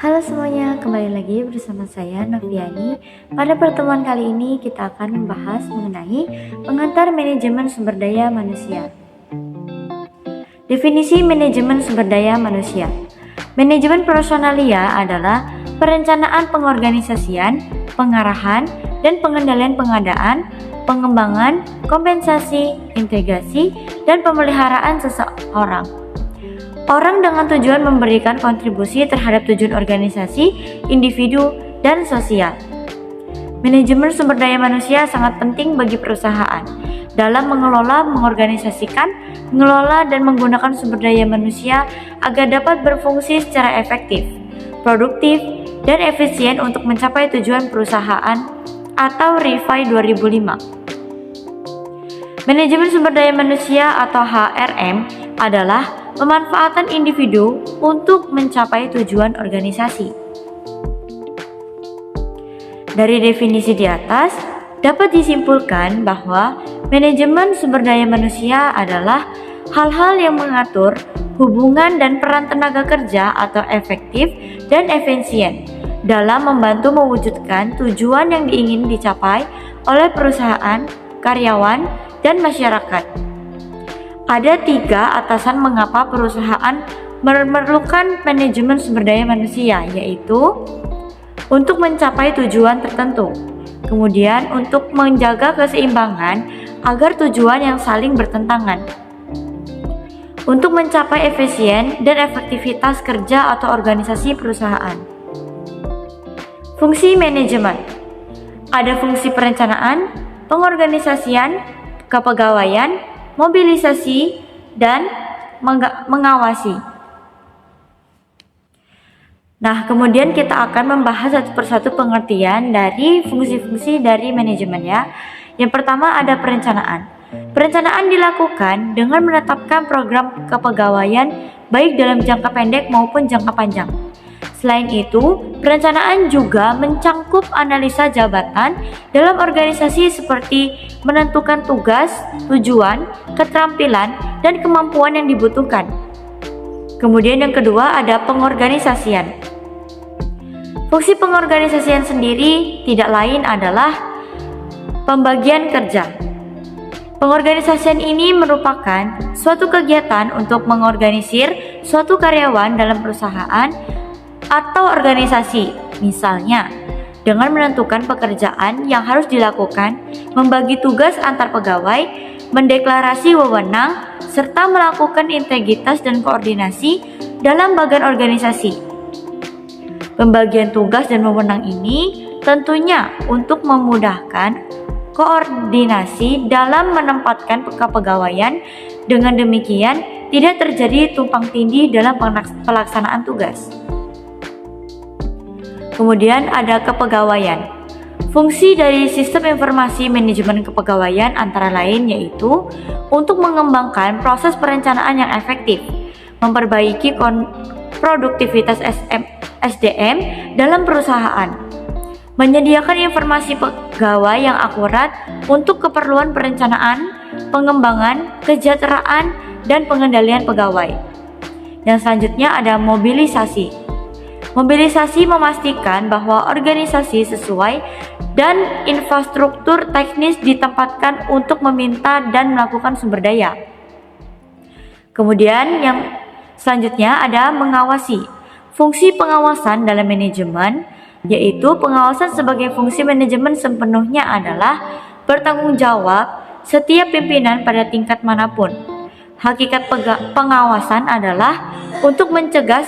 Halo semuanya, kembali lagi bersama saya Noviani. Pada pertemuan kali ini kita akan membahas mengenai pengantar manajemen sumber daya manusia. Definisi manajemen sumber daya manusia. Manajemen personalia adalah perencanaan pengorganisasian, pengarahan, dan pengendalian pengadaan, pengembangan, kompensasi, integrasi, dan pemeliharaan seseorang. Orang dengan tujuan memberikan kontribusi terhadap tujuan organisasi, individu, dan sosial. Manajemen sumber daya manusia sangat penting bagi perusahaan dalam mengelola, mengorganisasikan, mengelola, dan menggunakan sumber daya manusia agar dapat berfungsi secara efektif, produktif, dan efisien untuk mencapai tujuan perusahaan atau RIFI 2005. Manajemen sumber daya manusia atau HRM adalah pemanfaatan individu untuk mencapai tujuan organisasi. Dari definisi di atas, dapat disimpulkan bahwa manajemen sumber daya manusia adalah hal-hal yang mengatur hubungan dan peran tenaga kerja atau efektif dan efisien dalam membantu mewujudkan tujuan yang ingin dicapai oleh perusahaan, karyawan, dan masyarakat. Ada 3 atasan mengapa perusahaan memerlukan manajemen sumber daya manusia, yaitu untuk mencapai tujuan tertentu, kemudian untuk menjaga keseimbangan agar tujuan yang saling bertentangan, untuk mencapai efisien dan efektivitas kerja atau organisasi perusahaan. Fungsi manajemen. Ada fungsi perencanaan, pengorganisasian, kepegawaian, mobilisasi, dan mengawasi. Nah, kemudian kita akan membahas satu persatu pengertian dari fungsi-fungsi dari manajemen ya. Yang pertama ada perencanaan. Perencanaan dilakukan dengan menetapkan program kepegawaian baik dalam jangka pendek maupun jangka panjang. Selain itu, perencanaan juga mencangkup analisa jabatan dalam organisasi seperti menentukan tugas, tujuan, keterampilan, dan kemampuan yang dibutuhkan. Kemudian yang kedua ada pengorganisasian. Fungsi pengorganisasian sendiri tidak lain adalah pembagian kerja. Pengorganisasian ini merupakan suatu kegiatan untuk mengorganisir suatu karyawan dalam perusahaan atau organisasi, misalnya dengan menentukan pekerjaan yang harus dilakukan, membagi tugas antar pegawai, mendeklarasi wewenang, serta melakukan integritas dan koordinasi dalam bagian organisasi. Pembagian tugas dan wewenang ini tentunya untuk memudahkan koordinasi dalam menempatkan kepegawaian. Dengan demikian, tidak terjadi tumpang tindih dalam pelaksanaan tugas. Kemudian ada kepegawaian. Fungsi dari sistem informasi manajemen kepegawaian antara lain yaitu untuk mengembangkan proses perencanaan yang efektif, memperbaiki produktivitas SDM dalam perusahaan, menyediakan informasi pegawai yang akurat untuk keperluan perencanaan, pengembangan, kesejahteraan, dan pengendalian pegawai. Yang selanjutnya ada mobilisasi. Mobilisasi memastikan bahwa organisasi sesuai dan infrastruktur teknis ditempatkan untuk meminta dan melakukan sumber daya. Kemudian yang selanjutnya ada mengawasi. Fungsi pengawasan dalam manajemen yaitu pengawasan sebagai fungsi manajemen sepenuhnya adalah bertanggung jawab setiap pimpinan pada tingkat manapun. Hakikat pengawasan adalah untuk mencegah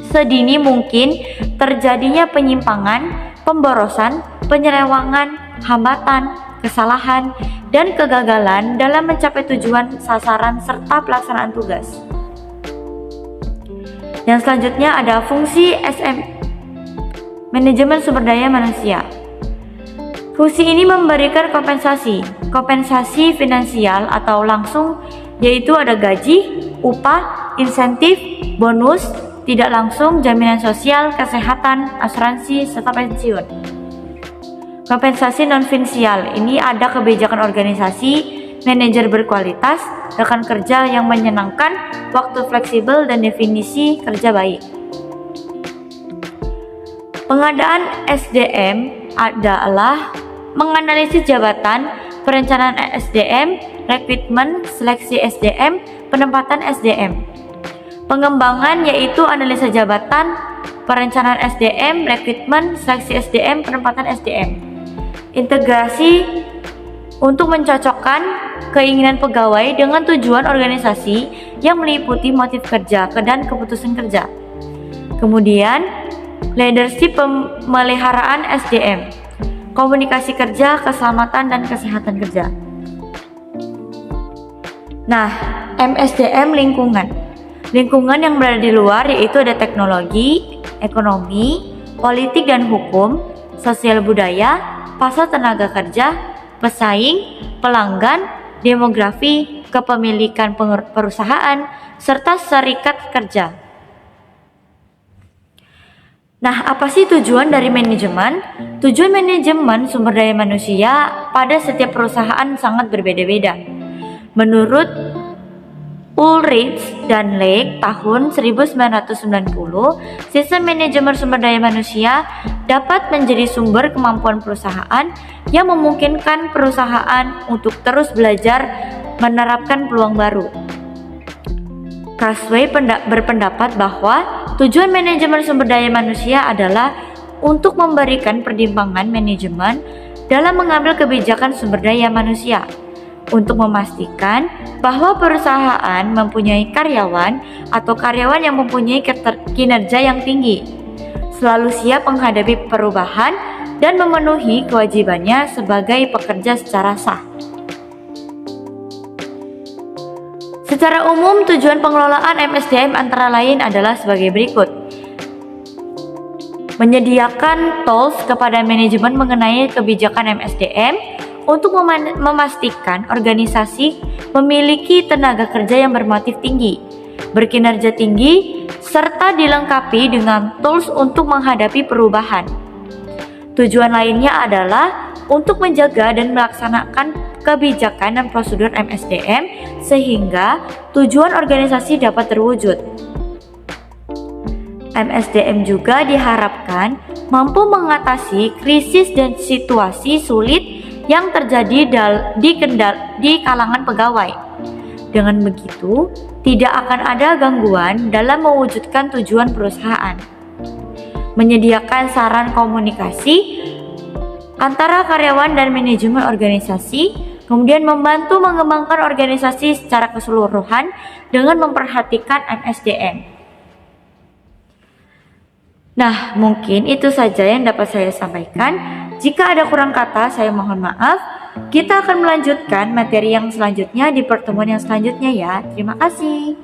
sedini mungkin terjadinya penyimpangan, pemborosan, penyelewangan, hambatan, kesalahan, dan kegagalan dalam mencapai tujuan sasaran serta pelaksanaan tugas. Yang selanjutnya ada fungsi manajemen sumber daya manusia. Fungsi ini memberikan kompensasi finansial atau langsung, yaitu ada gaji, upah, insentif, bonus, tidak langsung, jaminan sosial, kesehatan, asuransi, serta pensiun. Kompensasi non-finansial, ini ada kebijakan organisasi, manajer berkualitas, rekan kerja yang menyenangkan, waktu fleksibel, dan definisi kerja baik. Pengadaan SDM adalah menganalisis jabatan, perencanaan SDM, rekrutmen, seleksi SDM, penempatan SDM. Pengembangan yaitu analisa jabatan, perencanaan SDM, rekrutmen, seleksi SDM, penempatan SDM. Integrasi untuk mencocokkan keinginan pegawai dengan tujuan organisasi yang meliputi motif kerja dan keputusan kerja. Kemudian, leadership pemeliharaan SDM, komunikasi kerja, keselamatan dan kesehatan kerja. Nah, MSDM lingkungan. Lingkungan yang berada di luar yaitu ada teknologi, ekonomi, politik dan hukum, sosial budaya, pasar tenaga kerja, pesaing, pelanggan, demografi, kepemilikan perusahaan, serta serikat kerja. Nah, apa sih tujuan dari manajemen? Tujuan manajemen sumber daya manusia pada setiap perusahaan sangat berbeda-beda. Menurut Ulrich dan Lake tahun 1990, sistem manajemen sumber daya manusia dapat menjadi sumber kemampuan perusahaan yang memungkinkan perusahaan untuk terus belajar menerapkan peluang baru. Casway berpendapat bahwa tujuan manajemen sumber daya manusia adalah untuk memberikan pertimbangan manajemen dalam mengambil kebijakan sumber daya manusia, untuk memastikan bahwa perusahaan mempunyai karyawan atau karyawan yang mempunyai kinerja yang tinggi, selalu siap menghadapi perubahan dan memenuhi kewajibannya sebagai pekerja secara sah. Secara umum, tujuan pengelolaan MSDM antara lain adalah sebagai berikut. Menyediakan tools kepada manajemen mengenai kebijakan MSDM untuk memastikan organisasi memiliki tenaga kerja yang bermotif tinggi, berkinerja tinggi, serta dilengkapi dengan tools untuk menghadapi perubahan. Tujuan lainnya adalah untuk menjaga dan melaksanakan kebijakan dan prosedur MSDM sehingga tujuan organisasi dapat terwujud. MSDM juga diharapkan mampu mengatasi krisis dan situasi sulit yang terjadi di kalangan pegawai. Dengan begitu, tidak akan ada gangguan dalam mewujudkan tujuan perusahaan. Menyediakan saran komunikasi antara karyawan dan manajemen organisasi, kemudian membantu mengembangkan organisasi secara keseluruhan dengan memperhatikan MSDM. Nah, mungkin itu saja yang dapat saya sampaikan. Jika ada kurang kata, saya mohon maaf. Kita akan melanjutkan materi yang selanjutnya di pertemuan yang selanjutnya ya. Terima kasih.